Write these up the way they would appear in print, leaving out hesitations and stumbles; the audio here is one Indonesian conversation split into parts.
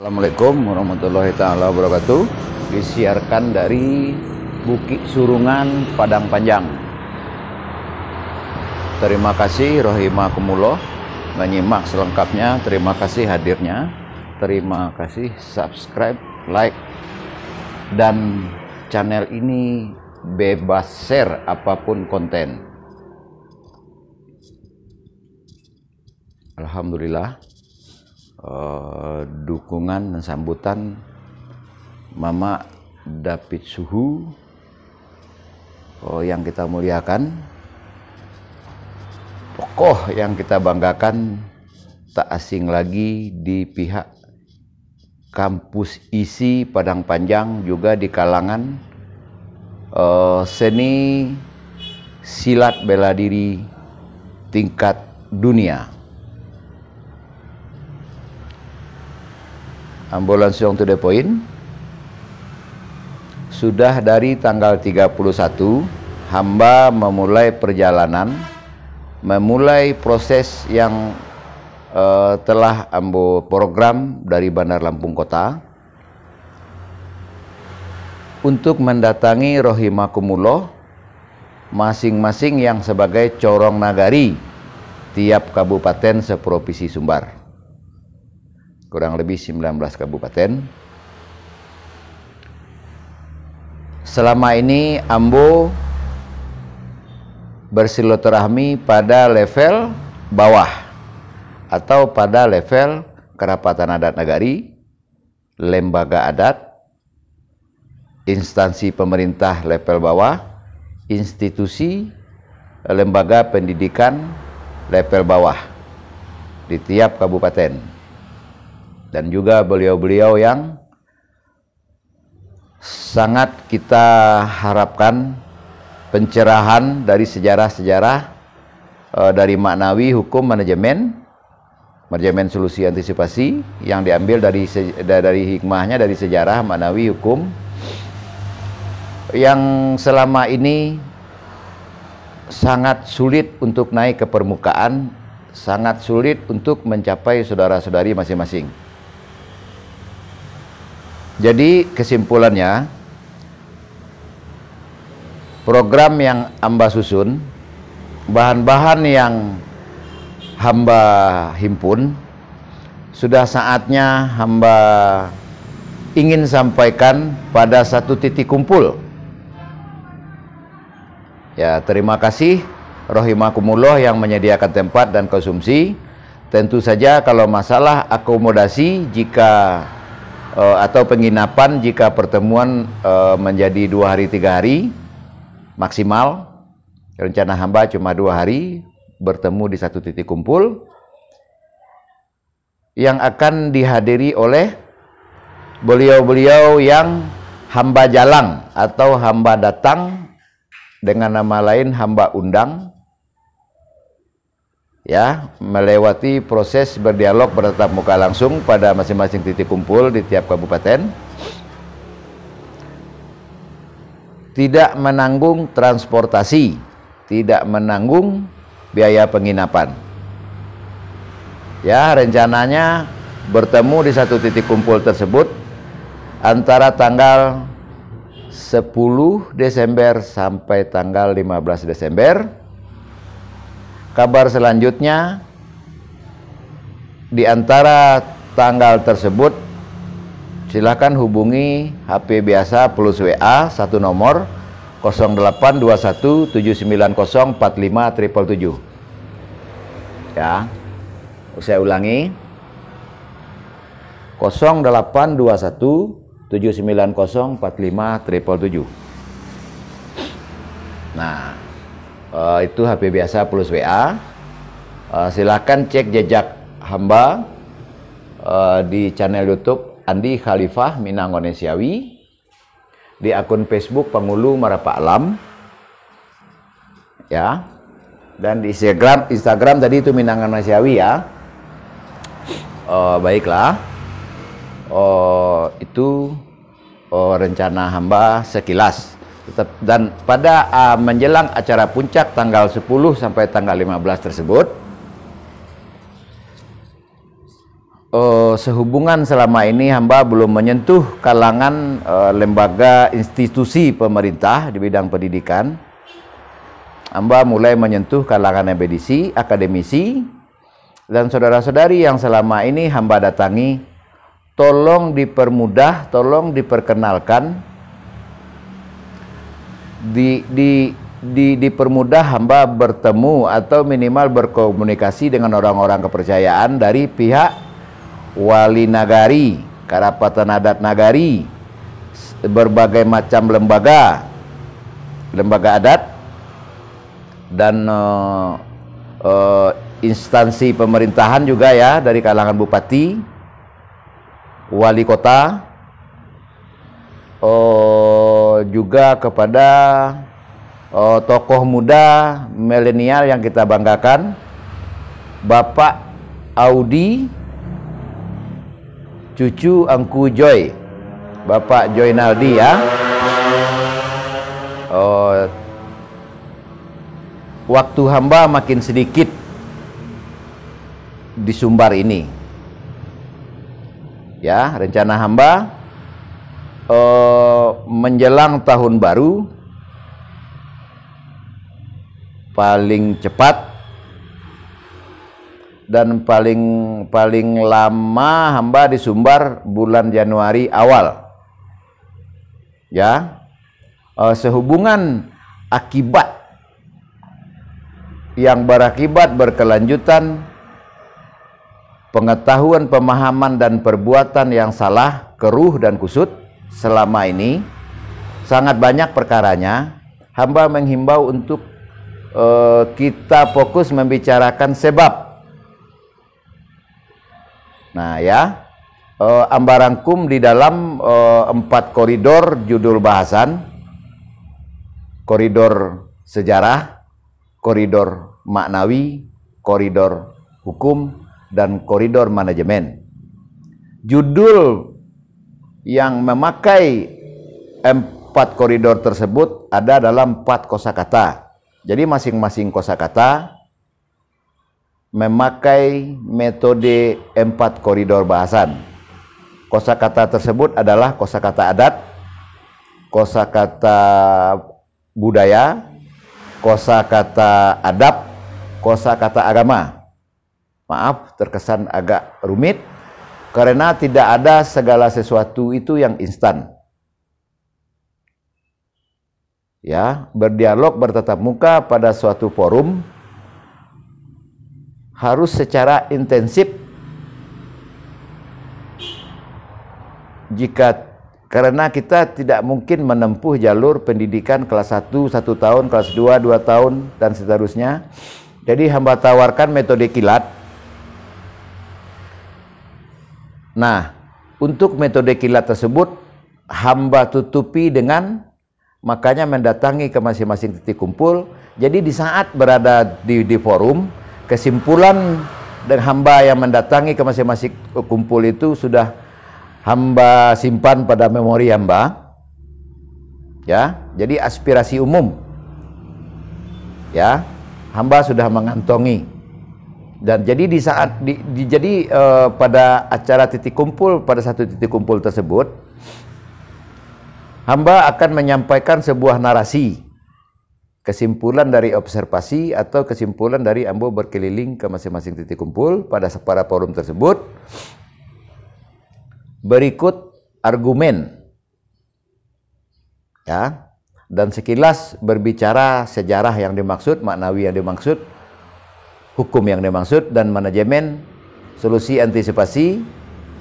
Assalamualaikum warahmatullahi taala wabarakatuh. Disiarkan dari Bukit Surungan, Padang Panjang. Terima kasih rahimakumullah menyimak selengkapnya. Terima kasih hadirnya. Terima kasih subscribe, like, dan channel ini bebas share apapun konten. Alhamdulillah. Dukungan dan sambutan Mama David Suhu yang kita muliakan, tokoh yang kita banggakan, tak asing lagi di pihak kampus ISI Padang Panjang, juga di kalangan seni silat bela diri tingkat dunia. Ambo langsung to the point. Sudah dari tanggal 31 hamba memulai perjalanan, memulai proses yang telah ambo program dari Bandar Lampung Kota untuk mendatangi rahimakumullah masing-masing yang sebagai corong nagari tiap kabupaten seprovinsi Sumbar. Kurang lebih 19 kabupaten. Selama ini ambo bersilaturahmi pada level bawah atau pada level kerapatan adat nagari, lembaga adat, instansi pemerintah level bawah, institusi, lembaga pendidikan level bawah di tiap kabupaten. Dan juga beliau-beliau yang sangat kita harapkan pencerahan dari sejarah-sejarah dari maknawi hukum manajemen solusi antisipasi yang diambil dari hikmahnya dari sejarah maknawi hukum yang selama ini sangat sulit untuk naik ke permukaan, sangat sulit untuk mencapai saudara-saudari masing-masing. Jadi kesimpulannya, program yang hamba susun, bahan-bahan yang hamba himpun, sudah saatnya hamba ingin sampaikan pada satu titik kumpul. Ya, terima kasih rahimakumullah yang menyediakan tempat dan konsumsi. Tentu saja kalau masalah akomodasi jika atau penginapan jika pertemuan menjadi 2 hari 3 hari maksimal, rencana hamba cuma 2 hari bertemu di satu titik kumpul yang akan dihadiri oleh beliau-beliau yang hamba jalang atau hamba datang, dengan nama lain hamba undang, ya, melewati proses berdialog bertatap muka langsung pada masing-masing titik kumpul di tiap kabupaten, tidak menanggung transportasi, tidak menanggung biaya penginapan. Ya, rencananya bertemu di satu titik kumpul tersebut antara tanggal 10 Desember sampai tanggal 15 Desember. Kabar selanjutnya, di antara tanggal tersebut silakan hubungi HP biasa plus WA 1 nomor 082179045777. Ya, saya ulangi, 082179045777. Nah, itu HP biasa plus WA. Silakan cek jejak hamba di channel YouTube Andi Khalifah Minangonesiawi, di akun Facebook Pengulu Marapak Alam, ya, dan di Instagram tadi itu Minangonesiawi, ya. Baiklah, itu rencana hamba sekilas. Dan pada menjelang acara puncak tanggal 10 sampai tanggal 15 tersebut, sehubungan selama ini hamba belum menyentuh kalangan lembaga institusi pemerintah di bidang pendidikan. Hamba mulai menyentuh kalangan embedisi, akademisi, dan saudara-saudari yang selama ini hamba datangi, tolong dipermudah, tolong diperkenalkan, dipermudah hamba bertemu atau minimal berkomunikasi dengan orang-orang kepercayaan dari pihak wali nagari, karapatan adat nagari, berbagai macam lembaga adat, dan instansi pemerintahan juga ya, dari kalangan bupati, wali kota, juga kepada tokoh muda milenial yang kita banggakan, Bapak Audi cucu Angku Joy, Bapak Joynaldi ya. Waktu hamba makin sedikit di Sumbar ini ya. Rencana hamba menjelang tahun baru paling cepat dan paling lama hamba di Sumbar bulan Januari awal ya. Sehubungan akibat yang berakibat berkelanjutan pengetahuan, pemahaman, dan perbuatan yang salah, keruh dan kusut selama ini sangat banyak perkaranya. Hamba menghimbau untuk kita fokus membicarakan sebab. Nah ya, amba rangkum di dalam 4 koridor judul bahasan: koridor sejarah, koridor maknawi, koridor hukum, dan koridor manajemen. Judul yang memakai 4 koridor tersebut ada dalam 4 kosakata. Jadi masing-masing kosakata memakai metode 4 koridor bahasan. Kosakata tersebut adalah kosakata adat, kosakata budaya, kosakata adab, kosakata agama. Maaf, terkesan agak rumit karena tidak ada segala sesuatu itu yang instan. Ya, berdialog bertatap muka pada suatu forum harus secara intensif. Karena kita tidak mungkin menempuh jalur pendidikan kelas 1 1 tahun, kelas 2 2 tahun, dan seterusnya. Jadi hamba tawarkan metode kilat. Nah, untuk metode kilat tersebut hamba tutupi dengan makanya mendatangi ke masing-masing titik kumpul. Jadi di saat berada di forum, kesimpulan dan hamba yang mendatangi ke masing-masing kumpul itu sudah hamba simpan pada memori hamba. Ya, jadi aspirasi umum. Ya, hamba sudah mengantongi. Dan jadi di saat pada acara titik kumpul, pada satu titik kumpul tersebut, hamba akan menyampaikan sebuah narasi, kesimpulan dari observasi atau kesimpulan dari ambo berkeliling ke masing-masing titik kumpul pada para forum tersebut. Berikut argumen, ya, dan sekilas berbicara sejarah yang dimaksud, maknawi yang dimaksud, hukum yang dimaksud, dan manajemen, solusi antisipasi.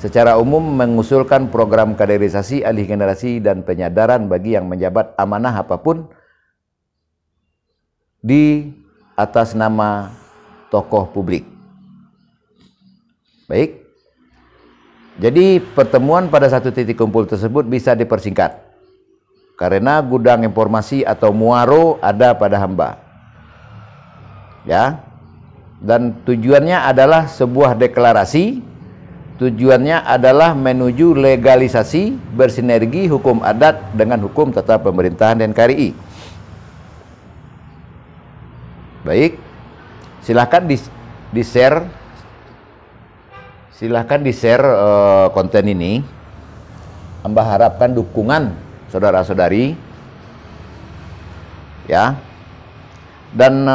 Secara umum mengusulkan program kaderisasi, alih generasi, dan penyadaran bagi yang menjabat amanah apapun di atas nama tokoh publik. Baik. Jadi pertemuan pada satu titik kumpul tersebut bisa dipersingkat karena gudang informasi atau muaro ada pada hamba. Ya. Dan tujuannya adalah sebuah deklarasi. Tujuannya adalah menuju legalisasi bersinergi hukum adat dengan hukum tata pemerintahan NKRI. Baik, silakan di-share silahkan di-share konten ini. Hamba harapkan dukungan saudara-saudari, ya. Dan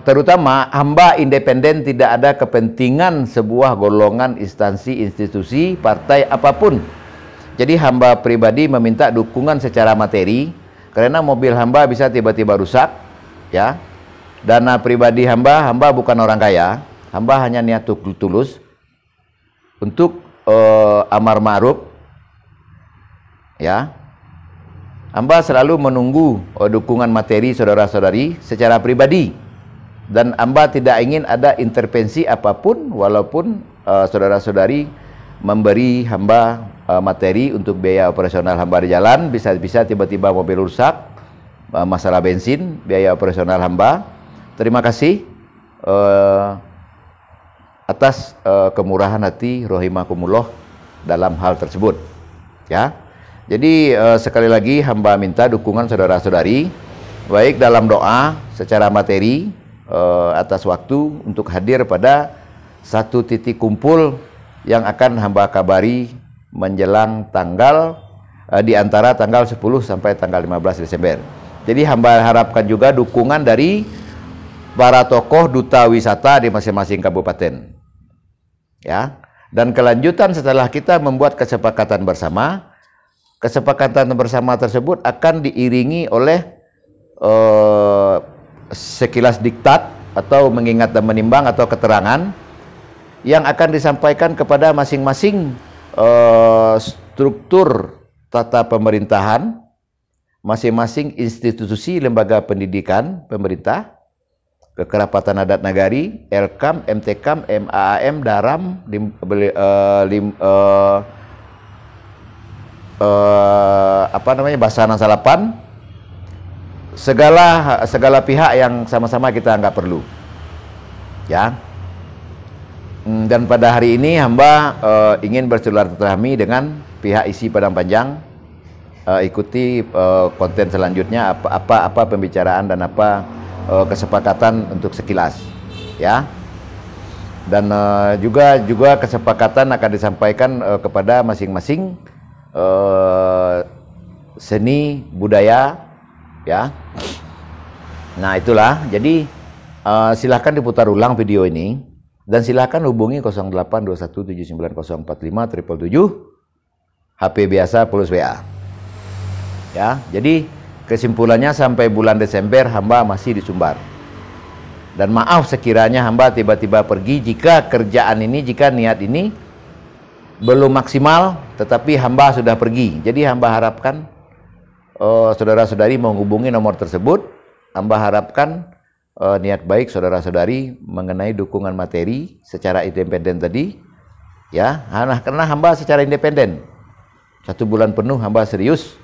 terutama hamba independen, tidak ada kepentingan sebuah golongan, instansi, institusi, partai apapun. Jadi hamba pribadi meminta dukungan secara materi, karena mobil hamba bisa tiba-tiba rusak, ya. Dana pribadi hamba bukan orang kaya, hamba hanya niat tulus untuk amar ma'ruf, ya. Hamba selalu menunggu dukungan materi saudara-saudari secara pribadi, dan hamba tidak ingin ada intervensi apapun, walaupun saudara-saudari memberi hamba materi untuk biaya operasional hamba di jalan. Bisa tiba-tiba mobil rusak, masalah bensin, biaya operasional hamba. Terima kasih atas kemurahan hati rahimakumullah dalam hal tersebut, ya. Jadi sekali lagi hamba minta dukungan saudara-saudari, baik dalam doa secara materi, atas waktu untuk hadir pada satu titik kumpul yang akan hamba kabari menjelang tanggal di antara tanggal 10 sampai tanggal 15 Desember. Jadi hamba harapkan juga dukungan dari para tokoh duta wisata di masing-masing kabupaten, ya. Dan kelanjutan setelah kita membuat kesepakatan bersama, kesepakatan bersama tersebut akan diiringi oleh sekilas diktat atau mengingat dan menimbang atau keterangan yang akan disampaikan kepada masing-masing struktur tata pemerintahan, masing-masing institusi lembaga pendidikan pemerintah, kekerapatan adat nagari, Elkam, MTKam, MAAM, Daram, Basana Salapan, segala pihak yang sama-sama kita anggap perlu, ya. Dan pada hari ini hamba ingin bersilaturahmi dengan pihak isi Padang Panjang. Ikuti konten selanjutnya apa pembicaraan dan apa kesepakatan untuk sekilas, ya. Dan juga kesepakatan akan disampaikan kepada masing-masing seni budaya, ya. Nah itulah, jadi silahkan diputar ulang video ini, dan silahkan hubungi 082179045777 HP biasa plus WA, ya. Jadi kesimpulannya sampai bulan Desember hamba masih di Sumbar, dan maaf sekiranya hamba tiba-tiba pergi jika kerjaan ini, jika niat ini belum maksimal, tetapi hamba sudah pergi. Jadi hamba harapkan saudara-saudari menghubungi nomor tersebut. Hamba harapkan niat baik saudara-saudari mengenai dukungan materi secara independen tadi, ya. Karena hamba secara independen 1 bulan penuh hamba serius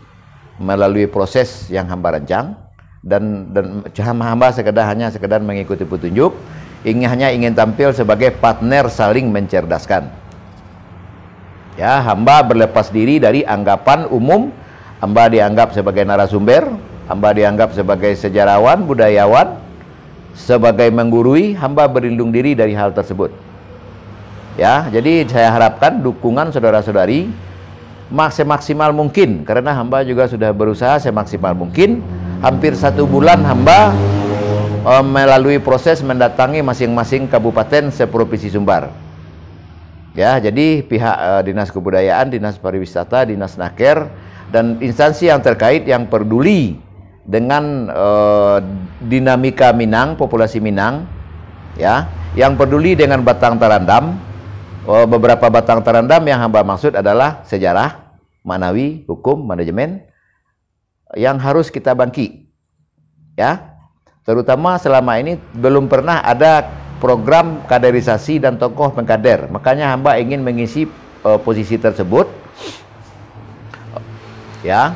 melalui proses yang hamba rancang, dan hamba hanya sekedar mengikuti petunjuk, hanya ingin tampil sebagai partner saling mencerdaskan. Ya, hamba berlepas diri dari anggapan umum. Hamba dianggap sebagai narasumber, hamba dianggap sebagai sejarawan, budayawan, sebagai menggurui. Hamba berlindung diri dari hal tersebut, ya. Jadi saya harapkan dukungan saudara-saudari semaksimal mungkin, karena hamba juga sudah berusaha semaksimal mungkin. Hampir 1 bulan hamba melalui proses mendatangi masing-masing kabupaten seprovinsi Sumbar, ya. Jadi pihak Dinas Kebudayaan, Dinas Pariwisata, Dinas Naker, dan instansi yang terkait yang peduli dengan dinamika Minang, populasi Minang, ya, yang peduli dengan Batang Tarandam. Beberapa Batang Tarandam yang hamba maksud adalah sejarah, manawi, hukum, manajemen yang harus kita bangki, ya. Terutama selama ini belum pernah ada program kaderisasi dan tokoh pengkader. Makanya hamba ingin mengisi posisi tersebut, ya.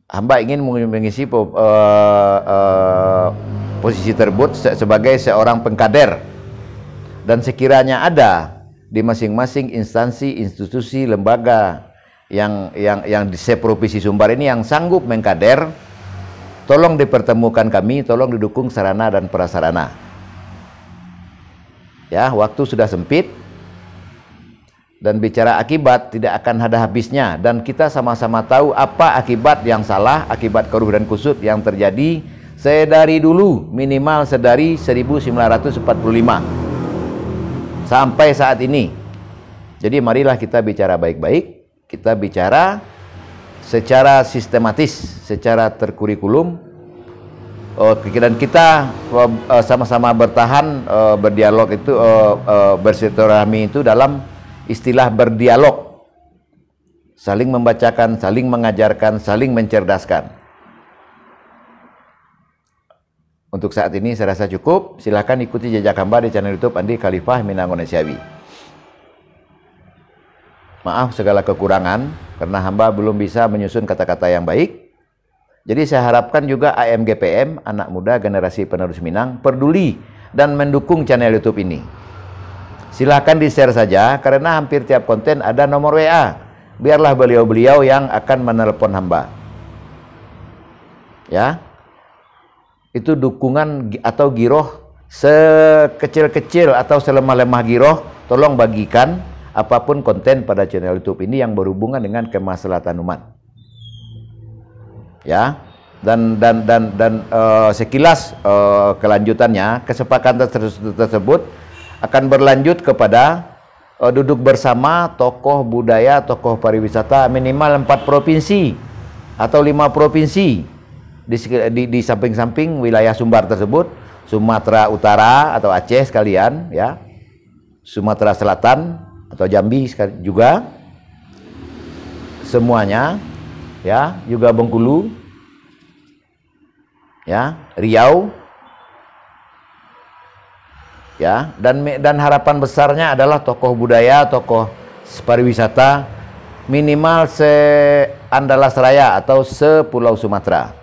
Hamba ingin mengisi posisi tersebut sebagai seorang pengkader, dan sekiranya ada di masing-masing instansi, institusi, lembaga yang di seprovinsi Sumbar ini yang sanggup mengkader, tolong dipertemukan kami, tolong didukung sarana dan prasarana, Ya, waktu sudah sempit dan bicara akibat tidak akan ada habisnya, dan kita sama-sama tahu apa akibat yang salah, akibat keruh dan kusut yang terjadi sedari dulu, minimal sedari 1945 sampai saat ini. Jadi marilah kita bicara baik-baik, kita bicara secara sistematis, secara terkurikulum, dan kita sama-sama bertahan, berdialog itu, bersilaturahmi itu dalam istilah berdialog, saling membacakan, saling mengajarkan, saling mencerdaskan. Untuk saat ini saya rasa cukup. Silahkan ikuti jejak hamba di channel YouTube Andi Khalifah Minangonesiawi. Maaf segala kekurangan karena hamba belum bisa menyusun kata-kata yang baik. Jadi saya harapkan juga AMGPM, anak muda generasi penerus Minang, peduli dan mendukung channel YouTube ini. Silahkan di-share saja, karena hampir tiap konten ada nomor WA. Biarlah beliau-beliau yang akan menelpon hamba. Ya, itu dukungan atau giroh sekecil-kecil atau selemah-lemah giroh, tolong bagikan apapun konten pada channel YouTube ini yang berhubungan dengan kemaslahatan umat. Ya, dan sekilas kelanjutannya, kesepakatan tersebut akan berlanjut kepada duduk bersama tokoh budaya, tokoh pariwisata minimal 4 provinsi atau 5 provinsi di samping-samping wilayah Sumbar tersebut, Sumatera Utara atau Aceh sekalian, ya, Sumatera Selatan atau Jambi juga, semuanya, ya, juga Bengkulu, ya, Riau. Ya, dan harapan besarnya adalah tokoh budaya, tokoh pariwisata minimal se-Andalas Raya atau se-Pulau Sumatera.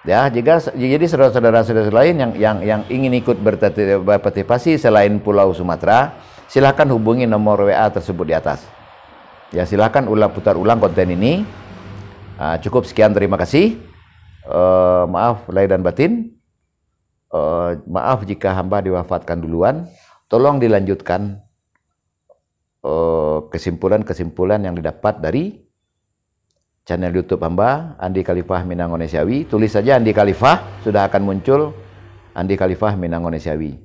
Ya, jadi saudara-saudara lain yang ingin ikut berpartisipasi selain Pulau Sumatera, silahkan hubungi nomor WA tersebut di atas. Ya, silahkan putar ulang konten ini. Cukup sekian, terima kasih. Maaf lahir dan batin. Maaf jika hamba diwafatkan duluan, tolong dilanjutkan kesimpulan-kesimpulan yang didapat dari channel YouTube hamba Andi Khalifah Minangonesiawi. Tulis saja Andi Khalifah, sudah akan muncul Andi Khalifah Minangonesiawi.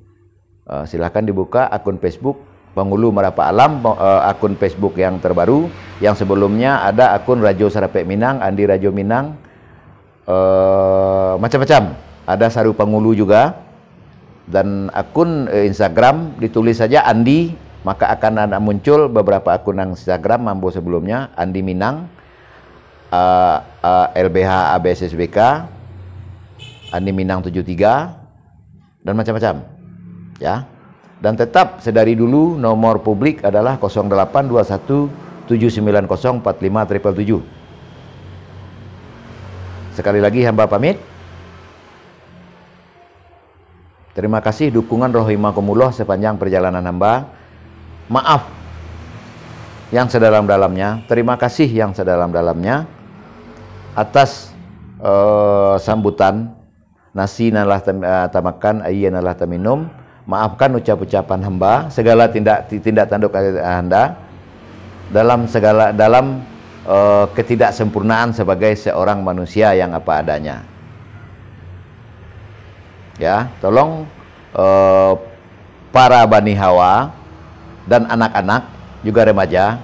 Silahkan dibuka akun Facebook Penghulu Merapa Alam, akun Facebook yang terbaru. Yang sebelumnya ada akun Rajo Sarapek Minang, Andi Rajo Minang, macam-macam. Ada Saru Penghulu juga, dan akun Instagram ditulis saja Andi, maka akan ada muncul beberapa akun yang Instagram Mambo sebelumnya, Andi Minang, LBH ABSSBK, Andi Minang 73, dan macam-macam, ya. Dan tetap sedari dulu nomor publik adalah 0821 790 45777. Sekali lagi hamba pamit. Terima kasih dukungan rahimakumullah sepanjang perjalanan hamba. Maaf yang sedalam-dalamnya, terima kasih yang sedalam-dalamnya atas sambutan. Nasi nalah tamakan, ayyan nalah taminum. Maafkan ucap-ucapan hamba, segala tindak tanduk Anda dalam ketidaksempurnaan sebagai seorang manusia yang apa adanya. Ya, tolong para Bani Hawa dan anak-anak juga remaja,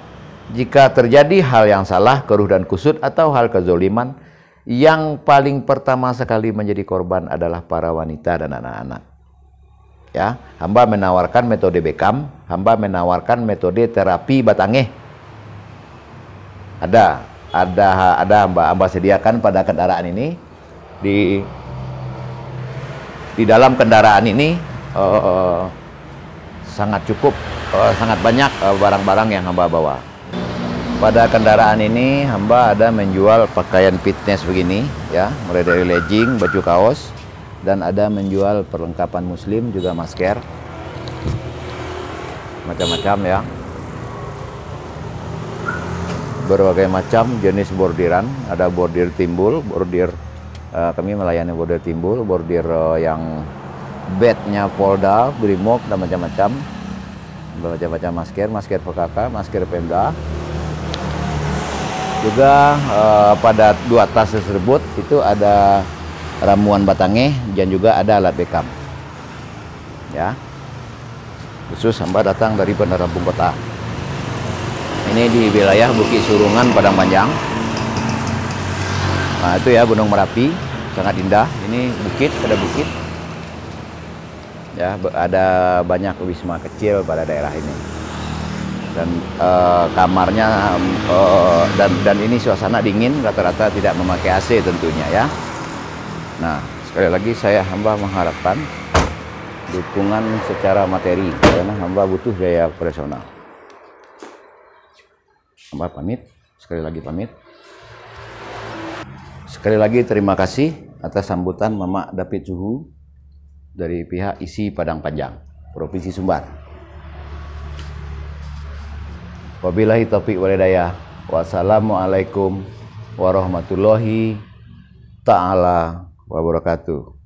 jika terjadi hal yang salah, keruh dan kusut atau hal kezoliman, yang paling pertama sekali menjadi korban adalah para wanita dan anak-anak. Ya, hamba menawarkan metode Bekam, hamba menawarkan metode terapi Batangeh. Ada hamba sediakan pada kendaraan ini. Di dalam kendaraan ini sangat cukup, sangat banyak barang-barang yang hamba bawa. Pada kendaraan ini hamba ada menjual pakaian fitness begini, ya, mulai dari legging, baju kaos, dan ada menjual perlengkapan muslim juga, masker, macam-macam, ya, berbagai macam jenis bordiran. Ada bordir timbul, bordir kami melayani bordir timbul, bordir yang bednya Polda, Brimob, dan macam-macam masker, masker PKK, masker Pemda. Juga pada 2 tas tersebut itu ada ramuan batange dan juga ada alat bekam. Ya, khusus hamba datang dari Bandar Lampung Kota. Ini di wilayah Bukit Surungan, Padang Panjang. Nah itu ya Gunung Merapi, sangat indah. Ini bukit, ada bukit. Ya, ada banyak wisma kecil pada daerah ini. Dan kamarnya dan ini suasana dingin, rata-rata tidak memakai AC tentunya ya. Nah, sekali lagi saya hamba mengharapkan dukungan secara materi karena hamba butuh biaya operasional. Hamba pamit, sekali lagi pamit. Sekali lagi terima kasih atas sambutan Mamak David Suhu dari pihak ISI Padang Panjang, Provinsi Sumbar. Wabillahi taufiq wal hidayah. Wassalamualaikum warahmatullahi ta'ala wabarakatuh.